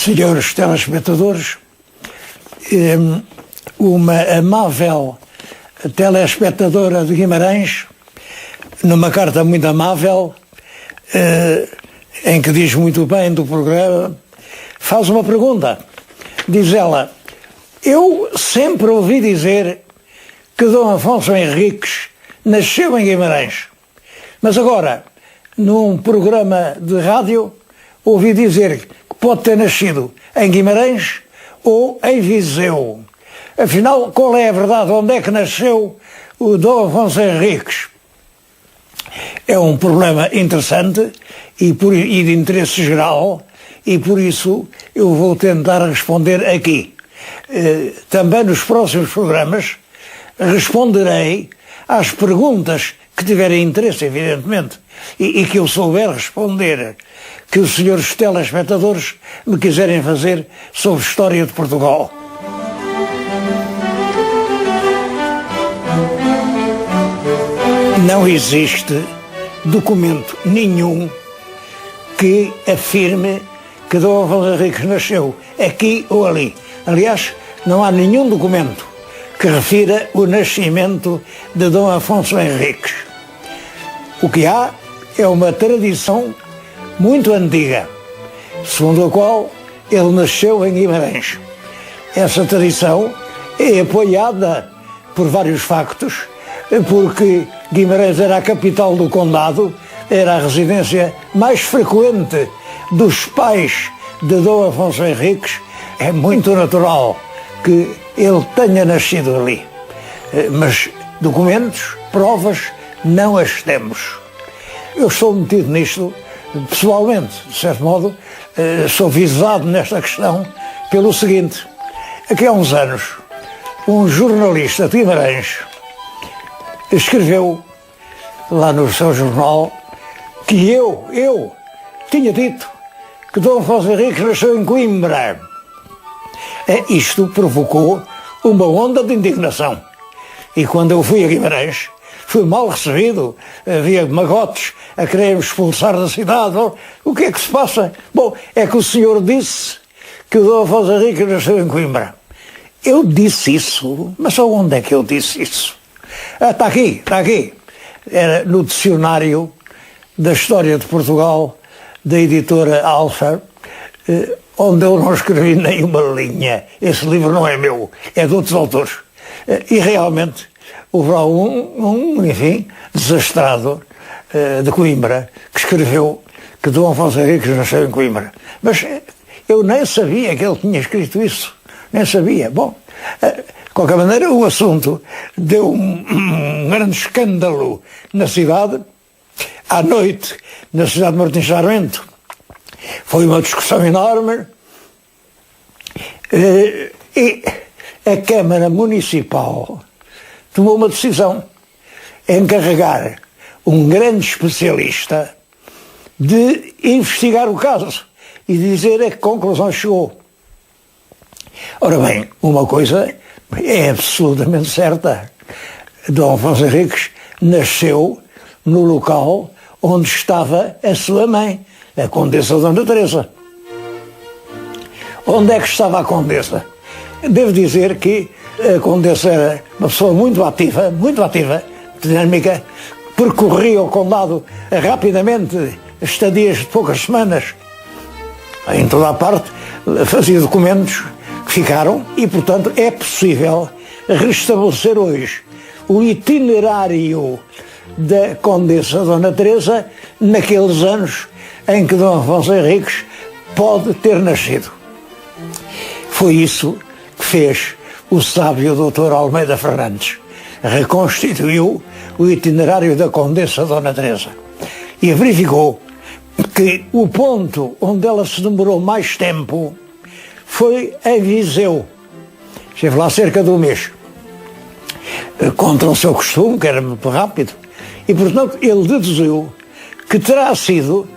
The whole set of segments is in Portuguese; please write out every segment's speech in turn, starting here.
Senhores telespectadores, uma amável telespectadora de Guimarães, numa carta muito amável, em que diz muito bem do programa, faz uma pergunta. Diz ela: eu sempre ouvi dizer que Dom Afonso Henriques nasceu em Guimarães, mas agora, num programa de rádio, ouvi dizer que pode ter nascido em Guimarães ou em Viseu. Afinal, qual é a verdade? Onde é que nasceu o Dom Afonso Henriques? É um problema interessante e de interesse geral, e por isso eu vou tentar responder aqui. Também nos próximos programas responderei às perguntas que tiverem interesse, evidentemente, e que eu souber responder, que os senhores telespectadores me quiserem fazer sobre a história de Portugal. Não existe documento nenhum que afirme que Dom Afonso Henriques nasceu aqui ou ali. Aliás, não há nenhum documento que refira o nascimento de Dom Afonso Henriques. O que há é uma tradição muito antiga, segundo a qual ele nasceu em Guimarães. Essa tradição é apoiada por vários factos, porque Guimarães era a capital do condado, era a residência mais frequente dos pais de Dom Afonso Henriques. É muito natural que ele tenha nascido ali. Mas documentos, provas, não as temos. Eu estou metido nisto, pessoalmente, de certo modo, sou visado nesta questão pelo seguinte: aqui há uns anos, um jornalista de Guimarães escreveu lá no seu jornal que eu tinha dito que Dom Afonso Henriques nasceu em Coimbra. Isto provocou uma onda de indignação. E quando eu fui a Guimarães, fui mal recebido, havia magotes a querer me expulsar da cidade. O que é que se passa? Bom, é que o senhor disse que o Dom Afonso Henriques nasceu em Coimbra. Eu disse isso, mas onde é que eu disse isso? Está aqui. Era no dicionário da História de Portugal, da editora Alfa, onde eu não escrevi nenhuma linha. Esse livro não é meu, é de outros autores. E realmente houve lá enfim, desastrado de Coimbra, que escreveu que Dom Afonso Henriques nasceu em Coimbra. Mas eu nem sabia que ele tinha escrito isso. Nem sabia. Bom, de qualquer maneira, o assunto deu um grande escândalo na cidade. À noite, na cidade de Martim Sarmento, foi uma discussão enorme e a Câmara Municipal tomou uma decisão: encarregar um grande especialista de investigar o caso e dizer a que conclusão chegou. Ora bem, uma coisa é absolutamente certa: Dom Afonso Henriques nasceu no local onde estava a sua mãe, a Condessa Dona Teresa. Onde é que estava a Condessa? Devo dizer que a Condessa era uma pessoa muito ativa, dinâmica, percorria o condado rapidamente, estadias de poucas semanas, em toda a parte, fazia documentos que ficaram, e portanto é possível restabelecer hoje o itinerário da Condessa Dona Teresa naqueles anos em que Dom Afonso Henriques pode ter nascido. Foi isso que fez o sábio Dr. Almeida Fernandes. Reconstituiu o itinerário da Condessa Dona Teresa e verificou que o ponto onde ela se demorou mais tempo foi em Viseu. Esteve lá cerca de um mês, contra o seu costume, que era muito rápido, e portanto ele deduziu que terá sido,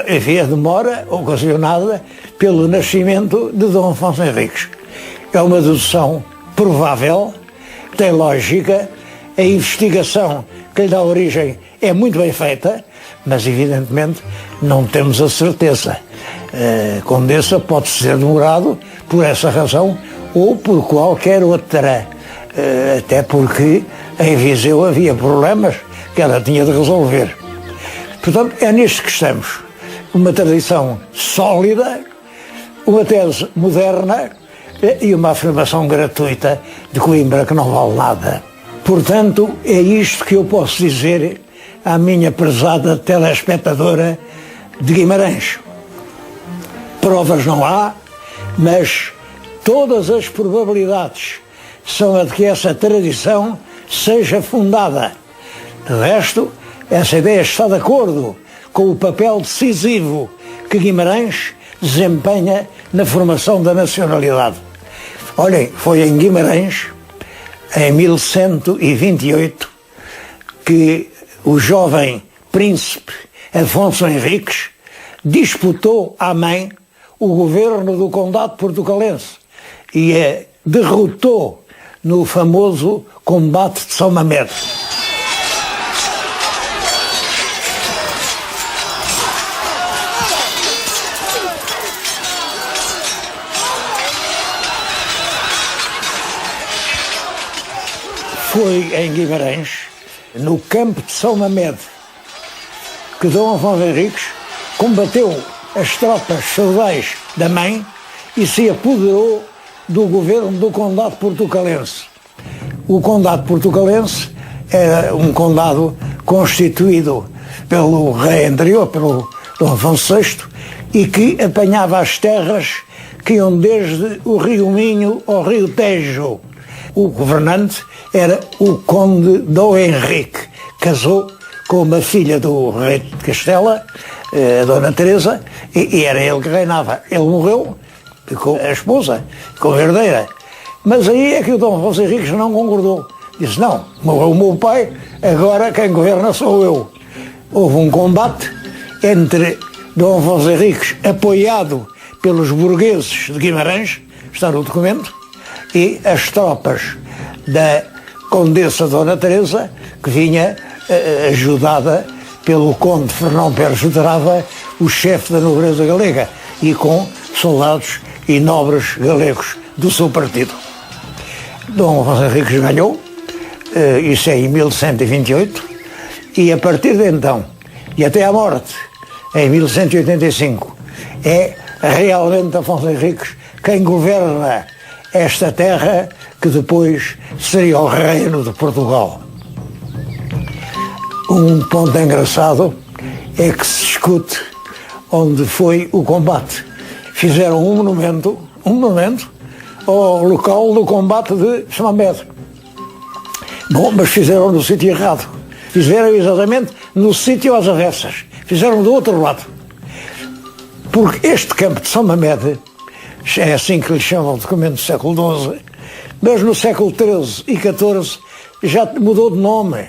enfim, a demora ocasionada pelo nascimento de Dom Afonso Henriques. É uma dedução provável, tem lógica, a investigação que lhe dá origem é muito bem feita, mas evidentemente não temos a certeza. A Condessa pode ser demorado por essa razão ou por qualquer outra, até porque em Viseu havia problemas que ela tinha de resolver. Portanto, é nisto que estamos. Uma tradição sólida, uma tese moderna e uma afirmação gratuita de Coimbra que não vale nada. Portanto, é isto que eu posso dizer à minha prezada telespectadora de Guimarães. Provas não há, mas todas as probabilidades são a de que essa tradição seja fundada. De resto, essa ideia está de acordo com o papel decisivo que Guimarães desempenha na formação da nacionalidade. Olhem, foi em Guimarães, em 1128, que o jovem príncipe Afonso Henriques disputou à mãe o governo do Condado Portucalense e a derrotou no famoso combate de São Mamede. Foi em Guimarães, no campo de São Mamede, que Dom Afonso Henriques combateu as tropas feudais da mãe e se apoderou do governo do Condado Portucalense. O Condado Portucalense era um condado constituído pelo rei anterior, pelo Dom Afonso VI, e que apanhava as terras que iam desde o Rio Minho ao Rio Tejo. O governante era o conde Dom Henrique, casou com uma filha do rei de Castela, a Dona Teresa, e era ele que reinava. Ele morreu, com a esposa, com a herdeira. Mas aí é que o Dom Afonso Henriques não concordou. Disse, não, morreu o meu pai, agora quem governa sou eu. Houve um combate entre Dom Afonso Henriques, apoiado pelos burgueses de Guimarães, está no documento, e as tropas da Condessa Dona Teresa, que vinha ajudada pelo conde Fernão Pérez de Trava, o chefe da nobreza galega, e com soldados e nobres galegos do seu partido. Dom Afonso Henriques ganhou, isso é em 1128, e a partir de então, e até à morte, em 1185, é realmente Afonso Henriques quem governa esta terra que depois seria o reino de Portugal. Um ponto engraçado é que se discute onde foi o combate. Fizeram um monumento ao local do combate de São Mamede. Bom, mas fizeram no sítio errado. Fizeram exatamente no sítio às avessas. Fizeram do outro lado. Porque este campo de São Mamede, é assim que lhe chamam o documento do século XII, mas no século XIII e XIV já mudou de nome.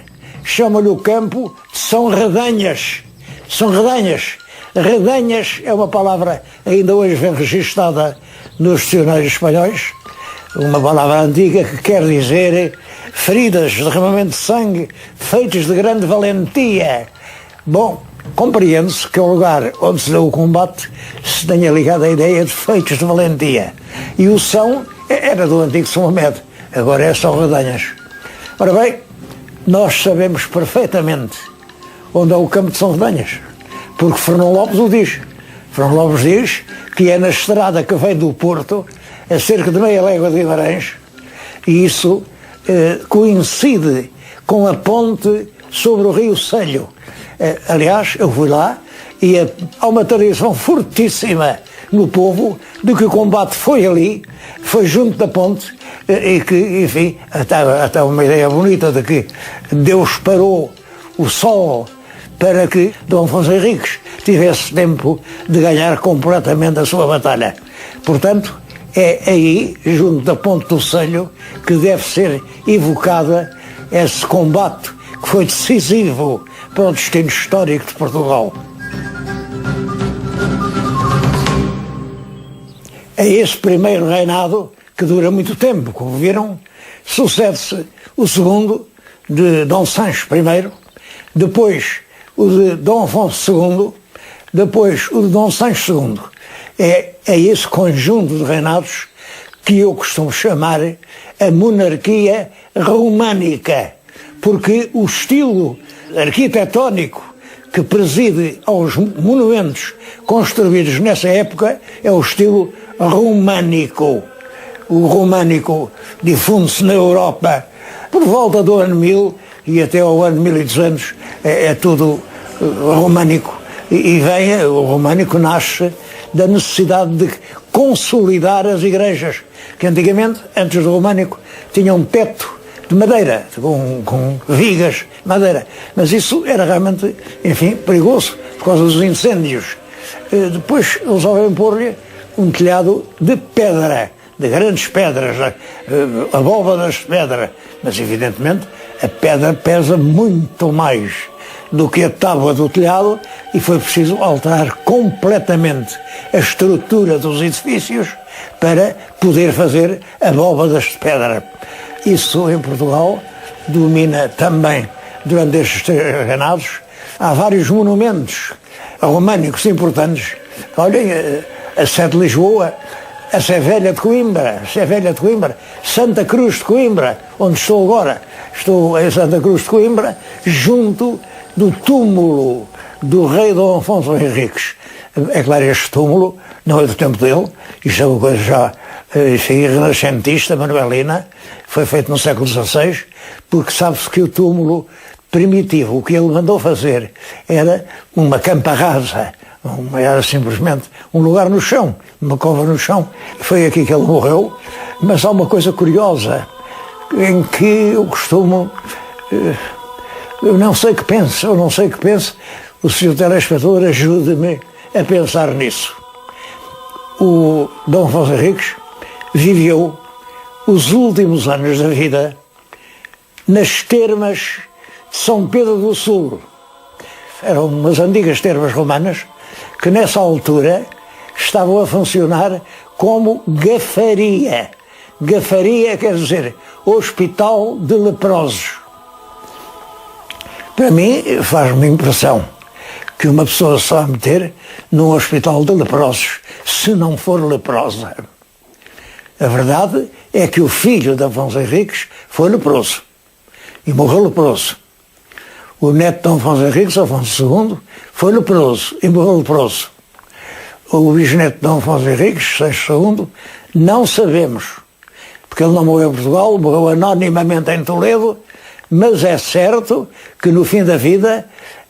Chama-lhe o campo de São Redanhas. São Redanhas. Redanhas é uma palavra ainda hoje bem registada nos dicionários espanhóis, uma palavra antiga que quer dizer feridas, derramamento de sangue, feitos de grande valentia. Bom, compreende-se que o lugar onde se deu o combate se tenha ligado à ideia de feitos de valentia. E o São era do antigo São Mamede, agora é São Redanhas. Ora bem, nós sabemos perfeitamente onde é o campo de São Redanhas, porque Fernão Lopes o diz. Fernão Lopes diz que é na estrada que vem do Porto, a cerca de meia légua de Guimarães, e isso coincide com a ponte sobre o rio Selho. Aliás, eu fui lá e há uma tradição fortíssima no povo de que o combate foi ali, foi junto da ponte, e que, enfim, até uma ideia bonita de que Deus parou o sol para que Dom Afonso Henriques tivesse tempo de ganhar completamente a sua batalha. Portanto, é aí, junto da ponte do Selho, que deve ser evocada esse combate que foi decisivo para o destino histórico de Portugal. É esse primeiro reinado que dura muito tempo, como viram, sucede-se o segundo de Dom Sancho I, depois o de Dom Afonso II, depois o de Dom Sancho II. É esse conjunto de reinados que eu costumo chamar a monarquia românica, porque o estilo arquitetónico que preside aos monumentos construídos nessa época é o estilo românico. O românico difunde-se na Europa por volta do ano 1000 e até ao ano 1200 é tudo românico. E o românico nasce da necessidade de consolidar as igrejas, que antigamente, antes do românico, tinham um teto de madeira, com vigas de madeira. Mas isso era realmente, enfim, perigoso por causa dos incêndios. Depois eles resolveram pôr-lhe um telhado de pedra, de grandes pedras, abóbadas de pedra. Mas, evidentemente, a pedra pesa muito mais do que a tábua do telhado e foi preciso alterar completamente a estrutura dos edifícios para poder fazer abóbadas de pedra. Isso em Portugal domina também durante estes reinados. Há vários monumentos românicos importantes. Olhem, a Sé de Lisboa, a Sé Velha de Coimbra, Santa Cruz de Coimbra, onde estou agora. Estou em Santa Cruz de Coimbra, junto do túmulo do rei Dom Afonso Henriques. É claro, este túmulo não é do tempo dele, isto é uma coisa já renascentista, manuelina, foi feito no século XVI, porque sabe-se que o túmulo primitivo, o que ele mandou fazer, era uma campa rasa, era simplesmente um lugar no chão, uma cova no chão. Foi aqui que ele morreu, mas há uma coisa curiosa, em que eu costumo... Eu não sei o que penso, o senhor telespectador ajude-me a pensar nisso. O Dom Afonso Henriques viveu os últimos anos da vida nas termas de São Pedro do Sul. Eram umas antigas termas romanas que nessa altura estavam a funcionar como gafaria. Gafaria quer dizer hospital de leprosos. Para mim, faz-me impressão que uma pessoa se vai meter num hospital de leprosos se não for leprosa. A verdade é que o filho de Afonso Henriques foi leproso e morreu leproso. O neto de Afonso Henriques, Afonso II, foi leproso e morreu leproso. O bisneto de Afonso Henriques, VI II, não sabemos, porque ele não morreu em Portugal, morreu anonimamente em Toledo, mas é certo que no fim da vida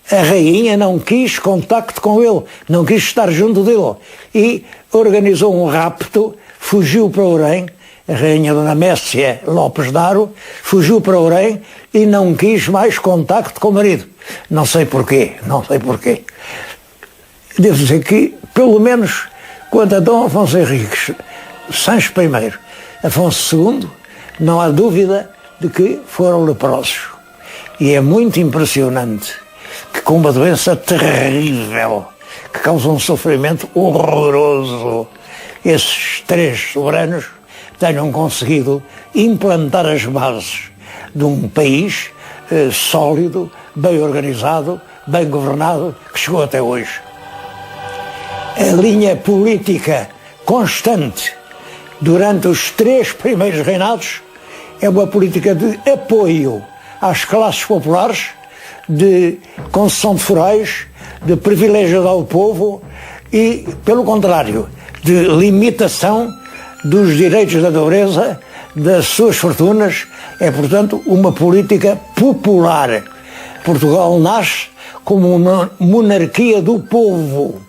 a rainha não quis contacto com ele, não quis estar junto dele e organizou um rapto, fugiu para Orém, a rainha Dona Mécia Lopes de Haro, fugiu para Orém e não quis mais contacto com o marido. Não sei porquê. Devo dizer que, pelo menos, quanto a Dom Afonso Henriques, Sancho I, Afonso II, não há dúvida de que foram leprosos. E é muito impressionante que com uma doença terrível, que causa um sofrimento horroroso, esses três soberanos tenham conseguido implantar as bases de um país sólido, bem organizado, bem governado, que chegou até hoje. A linha política constante durante os três primeiros reinados é uma política de apoio às classes populares, de concessão de forais, de privilégios ao povo e, pelo contrário, de limitação dos direitos da nobreza, das suas fortunas. É, portanto, uma política popular. Portugal nasce como uma monarquia do povo.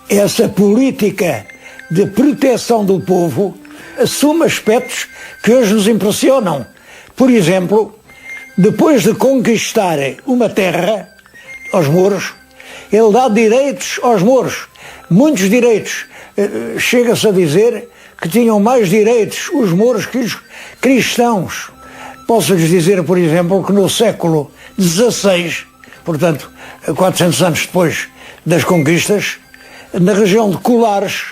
Essa política de proteção do povo assume aspectos que hoje nos impressionam. Por exemplo, depois de conquistar uma terra aos mouros, ele dá direitos aos mouros, muitos direitos. Chega-se a dizer que tinham mais direitos os mouros que os cristãos. Posso-lhes dizer, por exemplo, que no século XVI, portanto, 400 anos depois das conquistas, na região de Colares,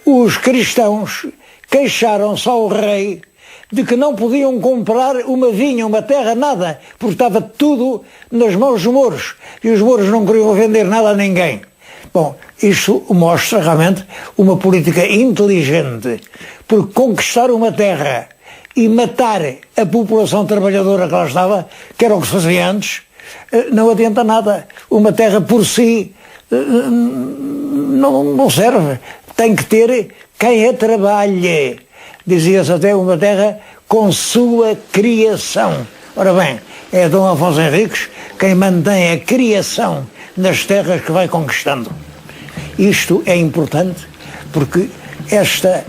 os cristãos queixaram-se ao rei de que não podiam comprar uma vinha, uma terra, nada, porque estava tudo nas mãos dos mouros. E os mouros não queriam vender nada a ninguém. Bom, isto mostra realmente uma política inteligente, porque conquistar uma terra e matar a população trabalhadora que lá estava, que era o que se fazia antes, não adianta nada. Uma terra por si não serve. Tem que ter quem a trabalhe. Dizia-se até uma terra com sua criação. Ora bem, é Dom Afonso Henriques quem mantém a criação nas terras que vai conquistando. Isto é importante porque esta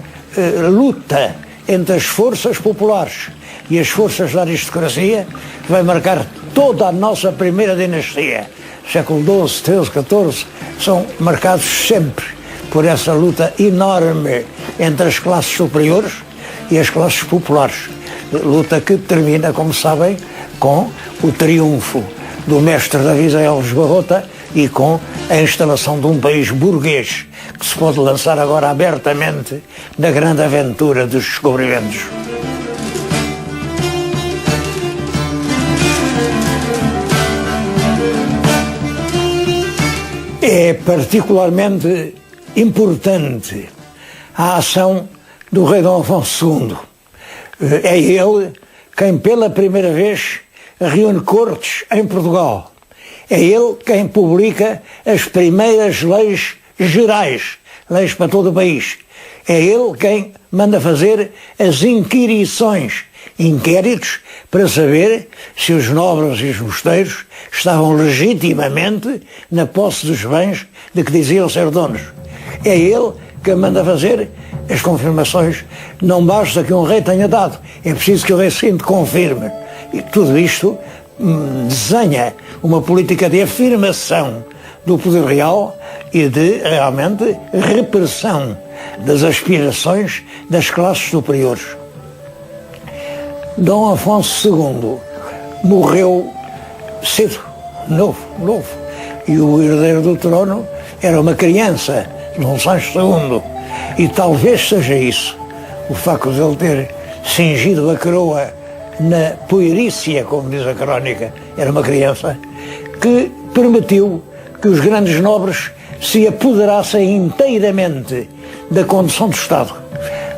luta entre as forças populares e as forças da aristocracia vai marcar toda a nossa primeira dinastia. Século XII, XIII, XIV são marcados sempre por essa luta enorme entre as classes superiores e as classes populares. Luta que termina, como sabem, com o triunfo do mestre David Alves Barrota e com a instalação de um país burguês que se pode lançar agora abertamente na grande aventura dos descobrimentos. É particularmente importante a ação do rei Dom Afonso II. É ele quem pela primeira vez reúne cortes em Portugal. É ele quem publica as primeiras leis gerais, leis para todo o país. É ele quem manda fazer as inquirições, inquéritos, para saber se os nobres e os mosteiros estavam legitimamente na posse dos bens de que diziam ser donos. É ele que manda fazer as confirmações. Não basta que um rei tenha dado, é preciso que o rei seguinte confirme. E tudo isto desenha uma política de afirmação do poder real e de, realmente, repressão das aspirações das classes superiores. Dom Afonso II morreu cedo, novo, e o herdeiro do trono era uma criança, Dom Sancho II, e talvez seja isso, o facto de ele ter cingido a coroa na puerícia, como diz a crónica, era uma criança, que permitiu que os grandes nobres se apoderassem inteiramente da condução do Estado.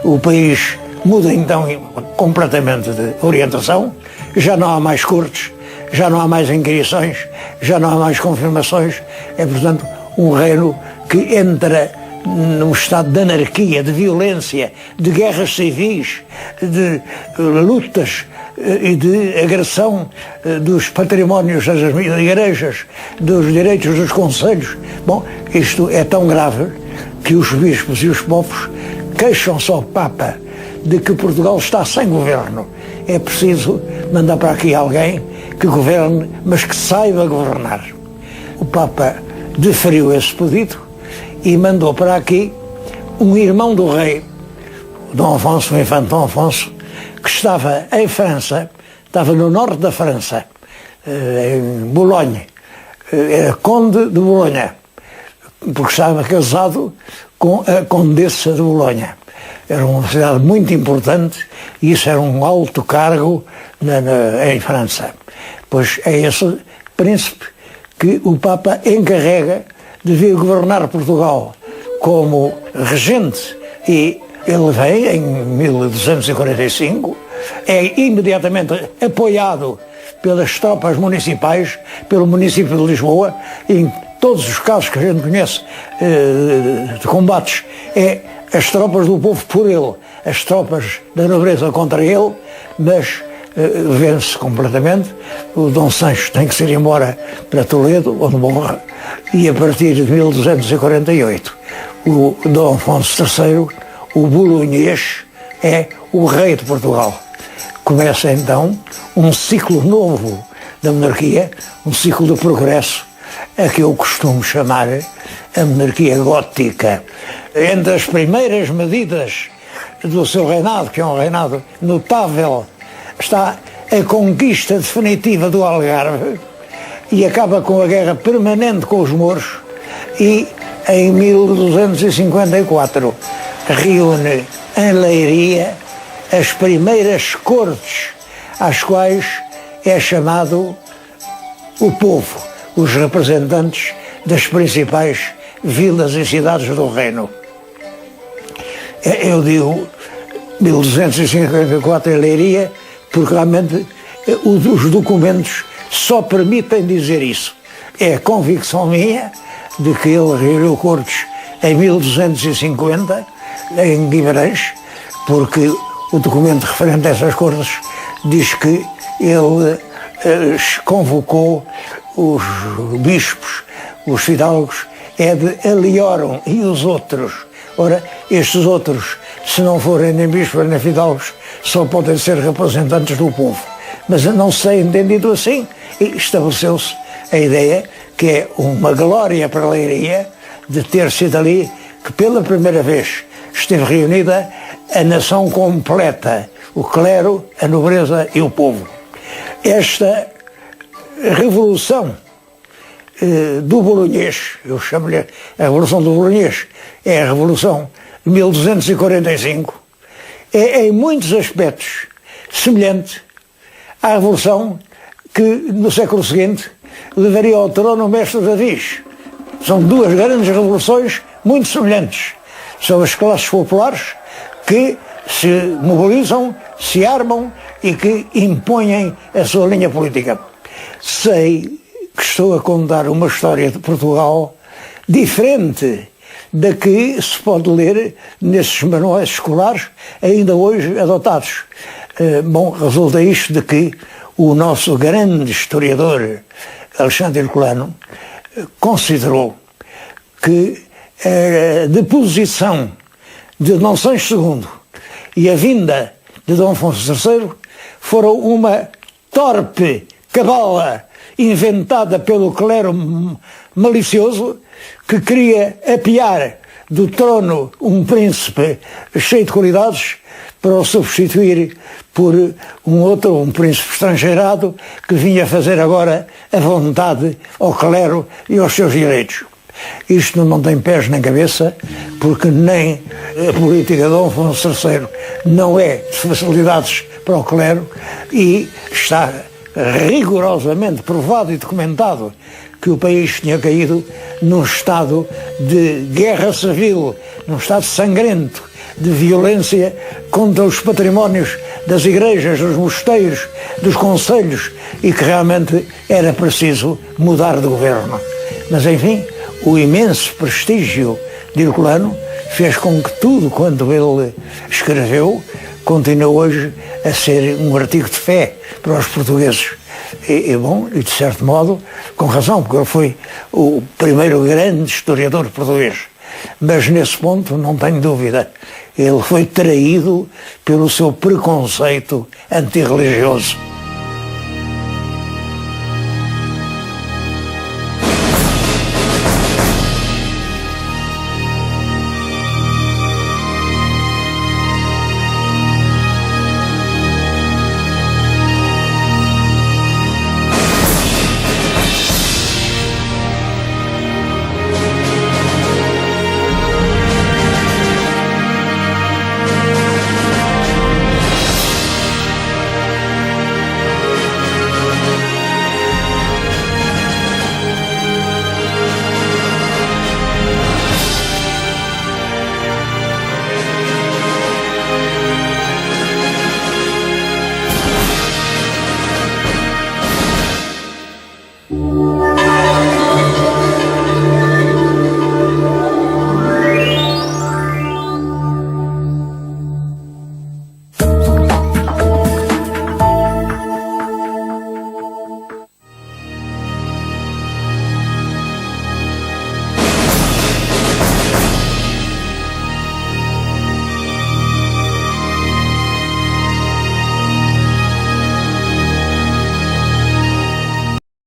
O país muda então completamente de orientação, já não há mais cortes, já não há mais inquirições, já não há mais confirmações, é portanto um reino que entra num estado de anarquia, de violência, de guerras civis, de lutas e de agressão dos patrimónios das igrejas, dos direitos dos concelhos. Bom, isto é tão grave que os bispos e os povos queixam-se ao Papa de que Portugal está sem governo. É preciso mandar para aqui alguém que governe, mas que saiba governar. O Papa deferiu esse pedido e mandou para aqui um irmão do rei, Dom Afonso, o infante Dom Afonso, que estava em França, estava no norte da França, em Boulogne, era conde de Bolonha, porque estava casado com a condessa de Bolonha. Era uma cidade muito importante e isso era um alto cargo em França. Pois é esse príncipe que o Papa encarrega de vir governar Portugal como regente, e ele vem em 1245, é imediatamente apoiado pelas tropas municipais, pelo município de Lisboa, e em todos os casos que a gente conhece de combates, é as tropas do povo por ele, as tropas da nobreza contra ele, mas vence completamente. O Dom Sancho tem que se ir embora para Toledo, onde morre, e a partir de 1248 o Dom Afonso III, o bolonhês, é o rei de Portugal. Começa então um ciclo novo da monarquia, um ciclo de progresso, a que eu costumo chamar a monarquia gótica. Entre as primeiras medidas do seu reinado, que é um reinado notável, está a conquista definitiva do Algarve e acaba com a guerra permanente com os mouros, e em 1254 reúne em Leiria as primeiras cortes às quais é chamado o povo, os representantes das principais vilas e cidades do reino. Eu digo 1254 em Leiria, porque realmente os documentos só permitem dizer isso. É a convicção minha de que ele reuniu cortes em 1250, em Guimarães, porque o documento referente a essas cortes diz que ele convocou os bispos, os fidalgos, é de Aliorum e os outros. Ora, estes outros, se não forem nem bispos nem fidalgos, só podem ser representantes do povo. Mas não sei, entendido assim, e estabeleceu-se a ideia que é uma glória para a Leiria de ter sido ali que pela primeira vez esteve reunida a nação completa, o clero, a nobreza e o povo. Esta revolução do Bolonhês, eu chamo-lhe a Revolução do Bolonhês, é a Revolução de 1245, é em muitos aspectos semelhante à Revolução que no século seguinte levaria ao trono o mestre Davi. São duas grandes revoluções muito semelhantes. São as classes populares que se mobilizam, se armam e que impõem a sua linha política. Sei que estou a contar uma história de Portugal diferente da que se pode ler nesses manuais escolares ainda hoje adotados. Bom, resulta isto de que o nosso grande historiador Alexandre Herculano considerou que a deposição de Dom Sancho II e a vinda de Dom Afonso III foram uma torpe cabala inventada pelo clero malicioso que queria apiar do trono um príncipe cheio de qualidades para o substituir por um príncipe estrangeirado que vinha fazer agora a vontade ao clero e aos seus direitos. Isto não tem pés nem cabeça, porque nem a política de Dom Afonso III não é de facilidades para o clero e está rigorosamente provado e documentado que o país tinha caído num estado de guerra civil, num estado sangrento, de violência contra os patrimónios das igrejas, dos mosteiros, dos concelhos e que realmente era preciso mudar de governo. Mas, enfim, o imenso prestígio de Herculano fez com que tudo quanto ele escreveu continue hoje a ser um artigo de fé para os portugueses. Bom, e de certo modo, com razão, porque ele foi o primeiro grande historiador português. Mas nesse ponto não tenho dúvida, ele foi traído pelo seu preconceito antirreligioso.